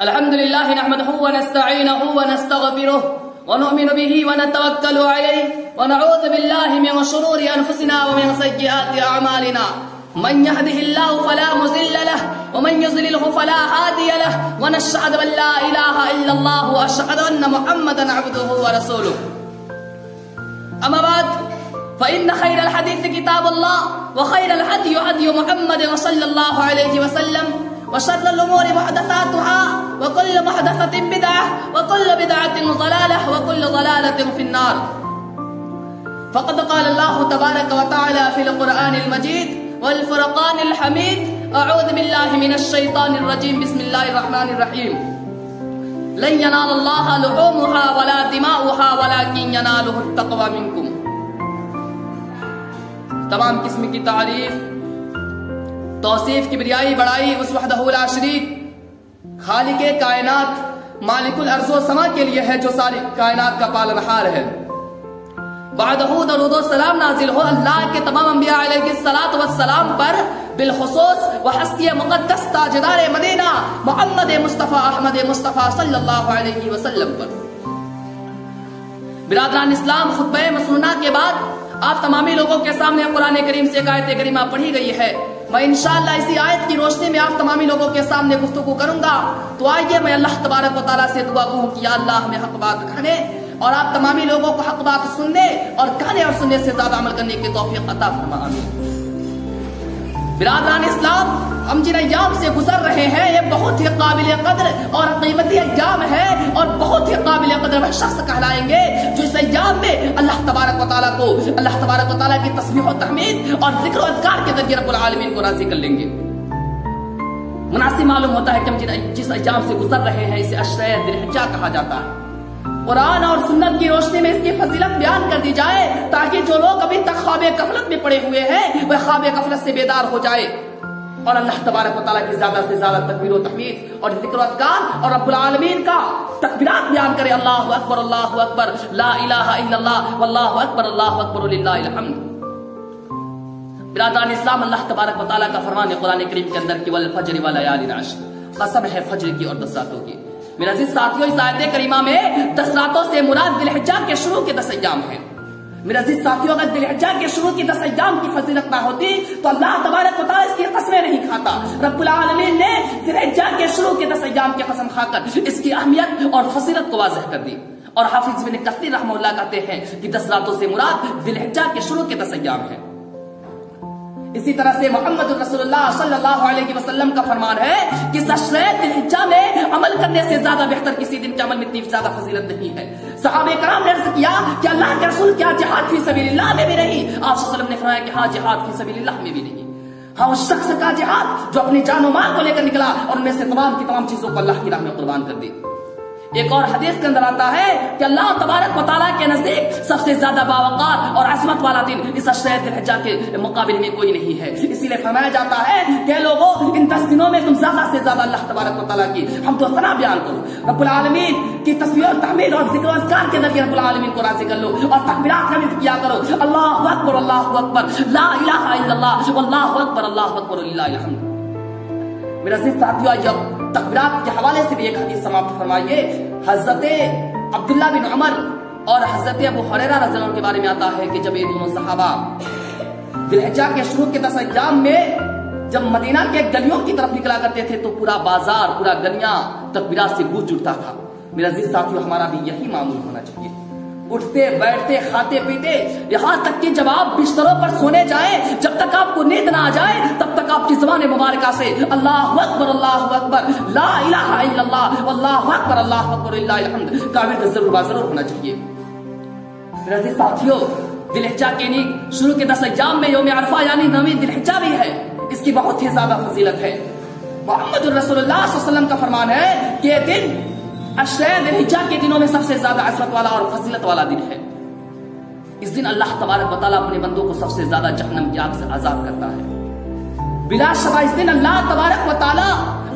الحمد لله نحمده ونستعينه ونستغفره ونؤمن به ونتوكل عليه ونعوذ بالله من شرور أنفسنا ومن سيئات أعمالنا من يهده الله فلا مضل له ومن يضلله فلا هادي له ونشهد أن لا إله إلا الله وأشهد أن محمدا عبده ورسوله أما بعد فإن خير الحديث كتاب الله وخير الهدي هدي محمد صلى الله عليه وسلم وشر الأمور محدثاتها وكل محدثة بدعة وكل بدعة ضلالة وكل ضلالة في النار. فقد قال الله تبارك وتعالى في القرآن المجيد والفرقان الحميد أعوذ بالله من الشيطان الرجيم بسم الله الرحمن الرحيم لن ينال الله لحومها ولا دماؤها ولكن يناله التقوى منكم. تمام قسم کی تعریف توصیف کبریائی بڑائی اس وحدہ لا شریک خالق کائنات مالک الارض و سما کے لیے ہے جو ساری کائنات کا پالنہار ہے. بعدہ درود و سلام نازل ہو اللہ کے تمام انبیاء علیہ الصلوۃ والسلام پر بالخصوص وہ ہستی مقدس تاجدار مدینہ محمد مصطفیٰ احمد مصطفیٰ صلی اللہ علیہ وسلم پر. برادران اسلام خطبہ مسنونہ کے بعد آپ تمامی لوگوں کے سامنے قرآن کریم سے ایک آیت کریمہ پڑھی گئی ہے. میں انشاءاللہ اسی آیت کی روشنی میں آپ تمامی لوگوں کے سامنے گفتگو کروں گا. تو آئیے میں اللہ تبارک و تعالیٰ سے دعا کروں کہ یا اللہ ہمیں حق بات کہنے اور آپ تمامی لوگوں کو حق بات سننے اور کہنے اور سننے سے زیادہ عمل کرنے کی توفیق عطا فرما. آمین. برادران اسلام ہم جن ایام سے گزر رہے ہیں یہ بہت ہی قابل قدر اور قیمتی ایام ہے اور بہت ہی قابل قدر وہ شخص کہلائیں گے جو اس ایام میں اللہ تبارک و تعالیٰ کو اللہ تبارک و تعالیٰ کی تسبیح و تحمید اور ذکر و اذکار کے ذریعے رب العالمین کو راضی کر لیں گے. مناسب معلوم ہوتا ہے کہ ہم جس ایام سے گزر رہے ہیں اسے عشرہ ذی الحجہ کہا جاتا ہے. قرآن اور سنت کی روشنی میں اس کی فضیلت بیان کر دی جائے تاکہ جو لوگ ابھی تک خواب غفلت میں پڑے ہوئے ہیں وہ خواب غفلت سے بیدار ہو جائے اور اللہ تبارک و تعالیٰ کی زیادہ سے زیادہ تکبیر و تحمید اور ذکر و اذکار اور رب العالمین کا تکبیرات بیان کرے. اللہ اکبر لا الہ الا اللہ واللہ اکبر وللہ الحمد. برادران اسلام اللہ تبارک و تعالیٰ کا فرمان ہے قرآن کریم کے اندر کہ والفجر ولیال عشر قسم ہے فجر کی اور 10 راتوں کی. میرے عزیز ساتھیوں اس آیت کریمہ میں 10 راتوں سے مراد ذی الحجہ کے شروع کے 10 ایام ہیں. میرے عزیز ساتھیوں اگر ذی الحجہ کے شروع کی 10 ایام کی فضیلت نہ ہوتی تو اللہ تبارک و تعالیٰ اس کی قسمیں نہیں کھاتا. رب العالمین نے ذی الحجہ کے شروع کے 10 ایام کی قسم کھا کر اس کی اہمیت اور فضیلت کو واضح کر دی. اور حافظ ابن کثیر رحمہ اللہ کہتے ہیں کہ 10 راتوں سے مراد ذی الحجہ کے شروع کے 10 ایام ہیں. اسی طرح سے محمد رسول اللہ صلی اللہ علیہ وسلم کا فرمان ہے کہ عشرہ ذی الحجہ میں عمل کرنے سے زیادہ بہتر کسی دن کے عمل میں اتنی زیادہ فضیلت نہیں ہے. صحابہ کرام نے عرض کیا کہ اللہ کے رسول کیا جہاد فی سبیل اللہ میں بھی نہیں؟ آپ صلی اللہ علیہ وسلم نے فرمایا کہ ہاں جہاد فی سبیل اللہ میں بھی نہیں. ہاں اس شخص کا جہاد جو اپنی جان و مال کو لے کر نکلا اور ان میں سے تمام کی تمام چیزوں کو اللہ کی راہ میں قربان کر دی. ایک اور حدیث کے اندر آتا ہے کہ اللہ تبارک و تعالیٰ کے نزدیک سب سے زیادہ باوقار اور عظمت والا دن اس عشرہ ذی الحجہ کے مقابلے میں کوئی نہیں ہے. اسی لیے فرمایا جاتا ہے کہ لوگوں ان 10 دنوں میں تم زیادہ سے زیادہ اللہ تبارک و تعالیٰ کی حمد و ثنا بیان کرو. رب العالمین کی تسبیح اور تحمید اور ذکر و اذکار کے ذریعے رب العالمین کو راضی کر لو اور تکبیرات کا بھی کیا کرو. اللہ اکبر لا الہ الا اللہ واللہ اکبر وللہ الحمد. میرا عزیز ساتھیو جب تکبیرات کے حوالے سے بھی ایک حدیث سماپت فرمائیے. حضرت عبداللہ بن عمر اور حضرت ابو ہریرہ رضی اللہ عنہ کے بارے میں آتا ہے کہ جب یہ دونوں صحابہ ذی الحجہ کے شروع کے 10 ایام میں جب مدینہ کے گلیوں کی طرف نکلا کرتے تھے تو پورا بازار پورا گلیاں تکبیرات سے گونج اٹھتا تھا. میرا عزیز ساتھیو ہمارا بھی یہی معمول ہونا چاہیے. اٹھتے بیٹھتے کھاتے پیتے یہاں تک کہ جب آپ بستروں پر سونے جائیں جب تک آپ کو نیند نہ آ جائے تب تک آپ کی زبان مبارکہ سے اللہ اکبر لا الہ الا اللہ واللہ اکبر وللہ الحمد کا ورد ضرور ہونا چاہیے. میرے عزیز ساتھیو ذی الحجہ کے شروع کے 10 ایام میں یوم عرفہ یعنی 9ویں ذی الحجہ بھی ہے. اس کی بہت ہی زیادہ فضیلت ہے. محمد رسول اللہ صلی اللہ علیہ وسلم کا فرمان ہے کہ یہ دن عشرہ ذی الحجہ کے دنوں میں سب سے زیادہ عظمت والا اور فضیلت والا دن ہے. اس دن اللہ تبارک و تعالیٰ اپنے بندوں کو سب سے زیادہ جہنم کی آگ سے آزاد کرتا ہے. بلا شبہ اس دن اللہ تبارک و تعالیٰ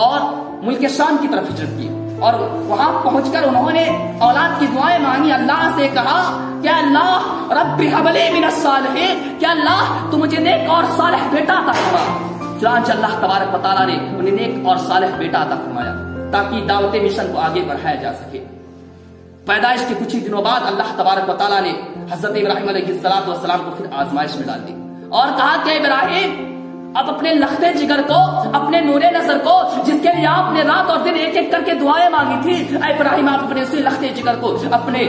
اور ملک شام کی طرف ہجرت کی اور وہاں پہنچ کر انہوں نے اولاد کی دعائیں مانگی، اللہ سے کہا کہ اللہ رب هب لی من الصالحین، کہ اللہ تو مجھے نیک اور صالح بیٹا عطا فرما۔ چنانچہ اللہ تبارک و تعالیٰ نے انہیں نیک اور صالح بیٹا عطا فرمایا تاکہ دعوت مشن کو آگے بڑھایا جا سکے۔ پیدائش کے کچھ ہی دنوں بعد اللہ تبارک و تعالیٰ نے حضرت ابراہیم علیہ السلام کو پھر آزمائش میں ڈال دی اور کہا کہ ابراہیم اب اپنے لخت جگر کو، اپنے نور نظر کو، جس کے لیے آپ نے رات اور دن ایک ایک کر کے دعائیں مانگی تھی، اے ابراہیم آپ اپنے اسی لخت جگر کو اپنے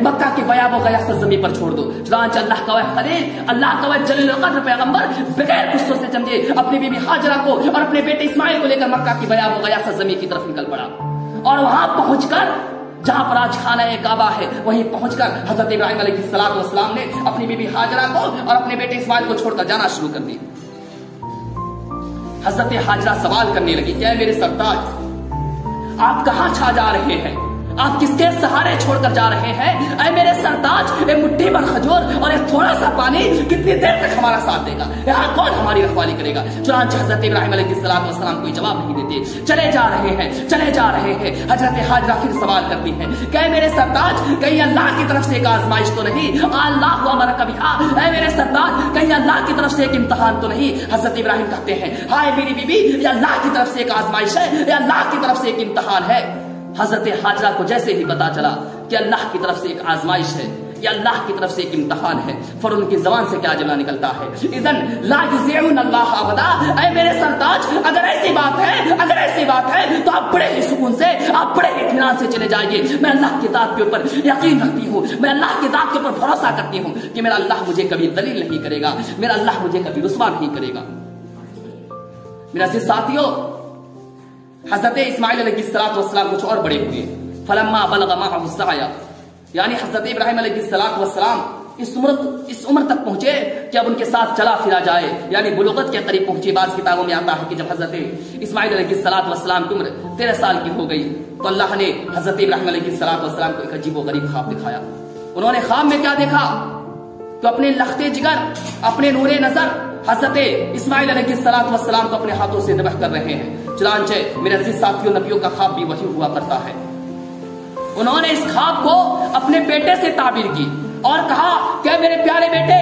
مکہ کی بیاب و غیا سرزمین پر چھوڑ دو۔ چنانچہ اللہ کا وہ خلیل، اللہ کا وہ جلیل القدر پیغمبر بغیر غصوں سے جمجے اپنی بیوی ہاجرہ کو اور اپنے بیٹے اسماعیل کو لے کر مکہ کی بیاب و غیا سرزمین کی طرف نکل پڑا اور وہاں پہنچ کر جہاں پر آج خانہ کعبہ ہے وہیں پہنچ کر حضرت ابراہیم علیہ السلام نے اپنی بیوی ہاجرہ کو اور اپنے بیٹے اسماعیل کو چھوڑ کر جانا شروع کر دی۔ حضرت ہاجرہ سوال کرنے لگی کہ اے میرے سرتاج آپ کہاں چھا جا رہے ہیں، آپ کس کے سہارے چھوڑ کر جا رہے ہیں؟ اے میرے سرتاج ایک مٹھی بھر کھجور اور ایک تھوڑا سا پانی کتنی دیر تک ہمارا ساتھ دے گا، یہاں کون ہماری رکھوالی کرے گا؟ چنانچہ حضرت ابراہیم علیہ السلام کوئی جواب نہیں دیتے، چلے جا رہے ہیں۔ حضرت ہاجرہ پھر سوال کرتی ہیں کہ اے میرے سرتاج کہیں اللہ کی طرف سے ایک آزمائش تو نہیں؟ اللہ امرک بہا، اے میرے سرتاج کہیں اللہ کی طرف سے ایک امتحان تو نہیں؟ حضرت ابراہیم کہتے ہیں ہائے میری بیوی، یہ اللہ کی طرف سے ایک آزمائش ہے، یہ اللہ کی طرف سے ایک امتحان ہے۔ حضرت ہاجرہ کو جیسے ہی پتا چلا کہ اللہ کی طرف سے ایک آزمائش ہے، یہ اللہ کی طرف سے ایک امتحان ہے، پھر ان کی زبان سے کیا جملہ نکلتا ہے؟ اذن لا یضیعون اللہ ابدا، اے میرے سرتاج اگر ایسی بات ہے تو آپ بڑے ہی سکون سے، آپ بڑے ہی اطمینان سے چلے جائیے۔ میں اللہ کی ذات کے اوپر یقین رکھتی ہوں، میں اللہ کی ذات کے اوپر بھروسہ کرتی ہوں کہ میرا اللہ مجھے کبھی ذلیل نہیں کرے گا، میرا اللہ مجھے کبھی رسوا نہیں کرے گا۔ میرا عزیز ساتھیوں، حضرت اسماعیل علیہ السلام کچھ اور بڑے ہوئے، فلما بلغ معه السعی، یعنی حضرت ابراہیم علیہ السلام اس عمر تک پہنچے کہ اب ان کے ساتھ چلا پھرا جائے، یعنی بلوغت کے قریب پہنچے۔ بعض کتابوں میں آتا ہے کہ جب حضرت اسماعیل علیہ السلام کی عمر 13 سال کی ہو گئی تو اللہ نے حضرت ابراہیم علیہ السلام کو ایک عجیب و غریب خواب دکھایا۔ انہوں نے خواب میں کیا دیکھا تو اپنے لخت جگر، اپنے نور نظر حضرت اسماعیل علیہ السلام کو اپنے ہاتھوں سے ذبح کر رہے ہیں۔ چنانچہ میرے عزیز ساتھیوں، نبیوں کا خواب بھی وہی ہوا کرتا ہے۔ انہوں نے اس خواب کو اپنے بیٹے سے تعبیر کی اور کہا کہ میرے پیارے بیٹے،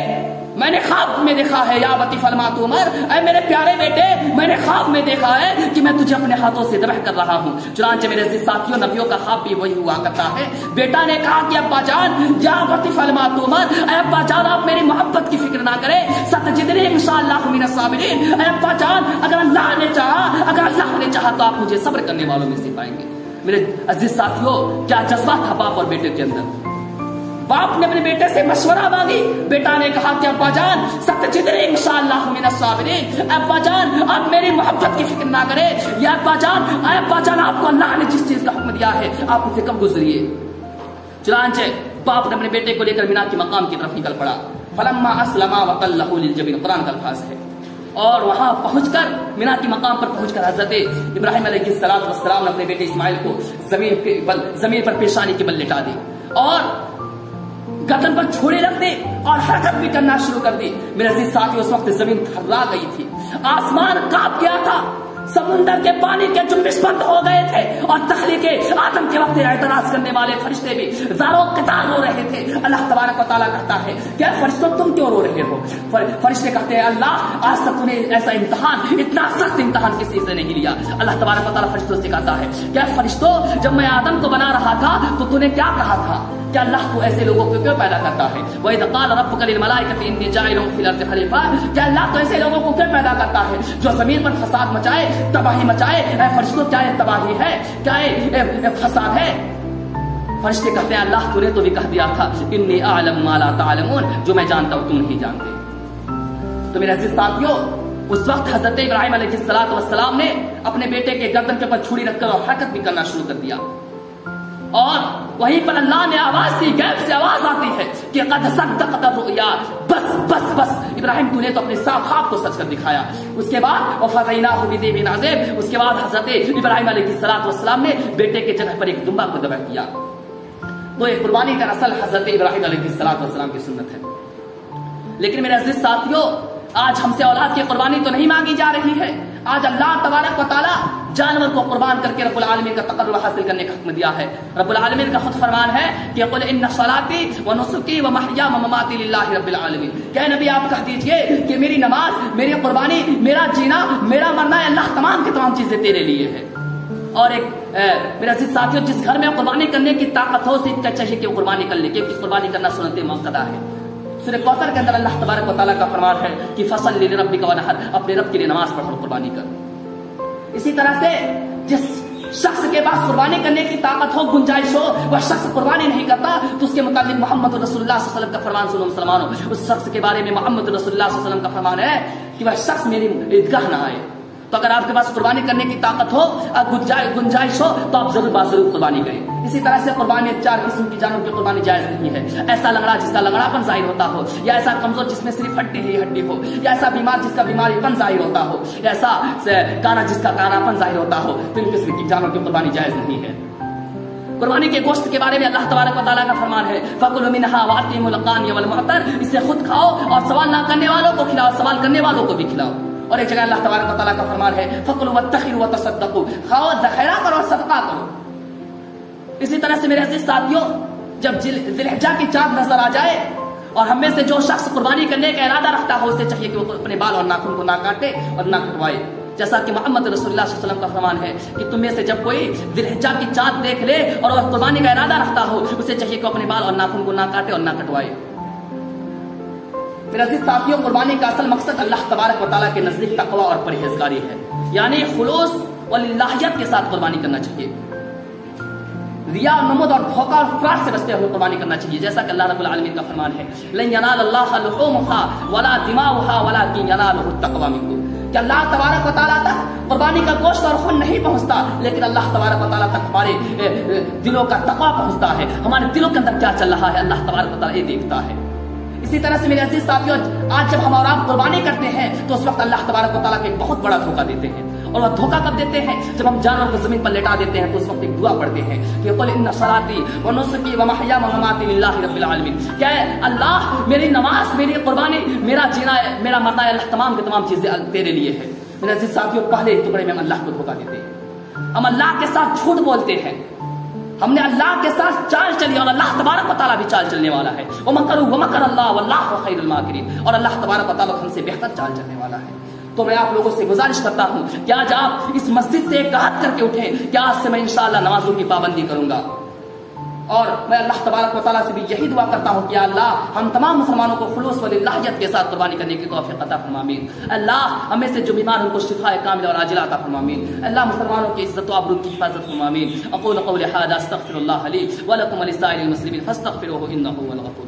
میں نے خواب میں دیکھا ہے، یا بتی فلما تمر، اے میرے پیارے بیٹے میں نے خواب میں دیکھا ہے کہ میں تجھے اپنے ہاتھوں سے ذبح کر رہا ہوں۔ چنانچہ میرے عزیز ساتھیوں، نبیوں کا خواب بھی وہی ہوا کرتا ہے۔ بیٹا نے کہا کہ ابا جان، یا بتی فلما تمر، اے ابا جان آپ میری محبت کی فکر نہ کریں، ستجدنی انشاءاللہ من الصابرین، اے ابا جان اگر اللہ نے چاہا تو آپ مجھے صبر کرنے والوں میں سے پائیں گے۔ میرے عزیز ساتھیوں، کیا جذبہ تھا باپ اور بیٹے کے اندر۔ باپ نے اپنے بیٹے سے مشورہ مانگی، بیٹا نے کہا کہ ابا جان ستجدنی انشاءاللہ من الصابرین، ابا جان آپ میری محبت کی فکر نہ کریں، یا ابا جان آپ کو اللہ نے جس چیز کا حکم دیا ہے آپ اسے کب گزریے۔ چنانچہ باپ نے اپنے بیٹے کو لے کر مینا کے مقام کی طرف نکل پڑا۔ فلما اسلما وتلہ للجبین، قرآن کا الفاظ ہے۔ اور وہاں پہنچ کر مینا کے مقام پر پہنچ کر حضرت ابراہیم علیہ السلام نے اپنے بیٹے اسماعیل کو زمین پر پیشانی کے بل لٹا دی اور گردن پر چھوڑے رکھ دے اور حرکت بھی کرنا شروع کر دی۔ میرے عزیز ساتھی، اس وقت زمین تھرا گئی تھی، آسمان کانپ گیا تھا، سمندر کے پانی کے جنبش بند ہو گئے تھے اور تخلیق آدم کے وقت اعتراض کرنے والے فرشتے بھی زاروں قطار رو رہے تھے۔ اللہ تبارک و تعالیٰ کہتا ہے کیا فرشتوں تم کیوں رو رہے ہو؟ فرشتے کہتے ہیں اللہ آج تک نے ایسا امتحان، اتنا سخت امتحان کسی سے نہیں لیا۔ اللہ تبارک و تعالیٰ فرشتوں سے کہتا ہے کیا فرشتوں جب میں آدم کو بنا رہا تھا تو تو نے کیا کہا تھا؟ کیا اللہ کو ایسے لوگوں کو کیوں پیدا کرتا ہے؟ وَإِذْ قَالَ رَبُّكَ لِلْمَلَائِكَةِ إِنِّي جَاعِلٌ فِي الْأَرْضِ خَلِيفَةً، کیا اللہ تو ایسے لوگوں کو کیوں پیدا کرتا ہے جو زمین پر فساد مچائے، تباہی مچائے؟ اے فرشتوں کیا یہ تباہی ہے؟ کیا یہ فساد ہے؟ فرشتے کہتے ہیں اللہ تو نے تو بھی کہہ دیا تھا انی اعلم ما لا تعلمون، جو میں جانتا ہوں تم نہیں جانتے۔ تو میرے عزیز ساتھیوں، اس وقت حضرت ابراہیم علیہ السلام نے اپنے بیٹے کے گردن کے اوپر چھری رکھ کر اور حرکت بھی کرنا شروع کر دیا، اور وہیں پر اللہ نے آواز دی، غیب سے آواز آتی ہے کہ قد صدقت الرؤیا، بس ابراہیم تو نے تو اپنے خواب کو سچ کر دکھایا۔ اس کے بعد وفدیناہ بذبح عظیم، اس کے بعد حضرت ابراہیم علیہ السلام نے بیٹے کے جگہ پر ایک دمبا کو ذبح کیا۔ تو یہ قربانی دراصل حضرت ابراہیم علیہ السلام کی سنت ہے۔ لیکن میرے عزیز ساتھیوں، آج ہم سے اولاد کی قربانی تو نہیں مانگی جا رہی ہے. آج اللہ تبارک و تعالیٰ جانور کو قربان کر کے رب العالمین کا تقرب حاصل کرنے کا حکم دیا ہے. رب العالمین کا خود فرمان ہے کہ قل ان صلاتی و نسکی و محیا و مماتی للہ رب العالمین. کہ نبی آپ کہہ دیجئے کہ میری نماز، میری قربانی، میرا جینا، میرا مرنا، اللہ تمام کی تمام چیزیں تیرے لیے ہے. اور ایک میرے عزیز ساتھیوں، جس گھر میں قربانی کرنے کی طاقت ہو اسے چاہیے کہ قربانی کر لے، کیونکہ قربانی کرنا سنت موقدہ ہے. سورہ کوثر کے اندر اللہ تبارک و تعالیٰ کا فرمان ہے کہ فصل لربک ونحر، اپنے رب کے لیے نماز پڑھ اور قربانی کر. اسی طرح سے جس شخص کے پاس قربانی کرنے کی طاقت ہو، گنجائش ہو، وہ شخص قربانی نہیں کرتا تو اس کے متعلق محمد رسول اللہ صلی اللہ علیہ وسلم کا فرمان سنو مسلمانوں. اس شخص کے بارے میں محمد رسول اللہ صلی اللہ علیہ وسلم کا فرمان ہے کہ وہ شخص میری عیدگاہ نہ آئے. تو اگر آپ کے پاس قربانی کرنے کی طاقت ہو، گنجائش ہو، تو آپ ضرور ضرور قربانی کریں. اسی طرح سے قربانی 4 قسم کی جانوں کی قربانی جائز نہیں ہے. ایسا لنگڑا جس کا لنگڑاپن ظاہر ہوتا ہو، یا ایسا کمزور جس میں صرف ہڈی ہی ہڈی ہو، یا ایسا بیمار جس کا بیماری پن ظاہر ہوتا ہو، یا ایسا کانا جس کا کانا پن ظاہر ہوتا ہو، تو ان قسم کی جانوں کی قربانی جائز نہیں ہے. قربانی کے گوشت کے بارے میں اللہ تبارک و تعالیٰ کا فرمان ہے فَكُلُوا مِنْهَا وَأَطْعِمُوا الْقَانِيَ وَالْمُعْتَرَّ، اسے خود کھاؤ اور سوال نہ کرنے والوں کو کھلاؤ، سوال کرنے والوں کو بھی کھلاؤ. اور ایک جگہ اللہ تبارک و تعالیٰ کا فرمان ہے فَكُلُوا وَاتَّخِرُوا وَتَصَدَّقُوا، کھاؤ، ذخیرہ کرو اور صدقہ کرو. اسی طرح سے میرے عزیز ساتھیوں، جب ذی الحجہ کی چاند نظر آ جائے اور ہم میں سے جو شخص قربانی کرنے کا ارادہ رکھتا ہو، اسے چاہیے کہ وہ اپنے بال اور ناخن کو نہ کاٹے اور نہ کٹوائے. جیسا کہ محمد رسول اللہ صلی اللہ علیہ وسلم کا فرمان ہے کہ تم میں سے جب کوئی ذی الحجہ کی چاند دیکھ لے اور وہ قربانی کا ارادہ رکھتا ہو، اسے چاہیے کہ اپنے بال اور ناخن کو نہ کاٹے اور نہ کٹوائے. میرے عزیز ساتھیوں، قربانی کا اصل مقصد اللہ تبارک و تعالیٰ کے نزدیک تقوی اور پرہیزگاری ہے، یعنی خلوص اور للہیت کے ساتھ قربانی کرنا چاہیے. ریا، نمود اور دھوکہ اور فراڈ سے بچتے ہوئے قربانی کرنا چاہیے. جیسا کہ اللہ رب العالمین کا فرمان ہے لن ینال اللہ لحومها ولا دماؤها ولکن ینالہ التقوی منکم، کہ اللہ تبارک و تعالیٰ تک قربانی کا گوشت اور خون نہیں پہنچتا، لیکن اللہ تبارک و تعالیٰ تک ہمارے دلوں کا تقوی پہنچتا ہے. ہمارے دلوں کے اندر کیا چل رہا ہے اللہ تبارک و تعالیٰ یہ دیکھتا ہے. اسی طرح سے میرے عزیز ساتھیوں، آج جب ہم اور آپ قربانی کرتے ہیں تو اس وقت اللہ تبارک و تعالیٰ کو ایک بہت بڑا دھوکہ دیتے ہیں. اور وہ دھوکہ کب دیتے ہیں؟ جب ہم جانور کو زمین پر لٹا دیتے ہیں تو اس وقت ایک دعا پڑھتے ہیں کہ قل ان صلاتی و نسکی و محیا و مماتی للہ رب العالمین، کیا ہے اللہ میری نماز، میری قربانی، میرا جینا، میرا مرنا، اللہ تمام کی تمام چیزیں تیرے لیے ہے. میرے عزیز ساتھیوں، پہلے ٹکڑے میں ہم اللہ کو دھوکہ دیتے ہیں، ہم اللہ کے ساتھ جھوٹ بولتے ہیں. ہم نے اللہ کے ساتھ چال چلی اور اللہ تبارک و تعالیٰ بھی چال چلنے والا ہے. وَمَكَرُوا وَمَكَرَ اللَّهُ وَاللَّهُ خَيْرُ الْمَاكِرِينَ، اور اللہ تبارک و تعالیٰ ہم سے بہتر چال چلنے والا ہے. تو میں آپ لوگوں سے گزارش کرتا ہوں کہ آج آپ اس مسجد سے ایک عہد کر کے اٹھیں کہ آج سے میں انشاءاللہ نمازوں کی پابندی کروں گا. اور میں اللہ تبارک و تعالیٰ سے بھی یہی دعا کرتا ہوں کہ اللہ ہم تمام مسلمانوں کو خلوص و للہیت کے ساتھ قربانی کرنے کی توفیق عطا فرما. آمین. اللہ ہمیں سے جو بیمار ان کو شفاء کاملہ اور عاجلہ عطا فرما. آمین. اللہ مسلمانوں کی عزت و آبرو کی حفاظت فرما. آمین. اقول قولی ھذا استغفر اللہ لی ولکم ولسائر المسلمین فاستغفروہ انہ هو الغفور.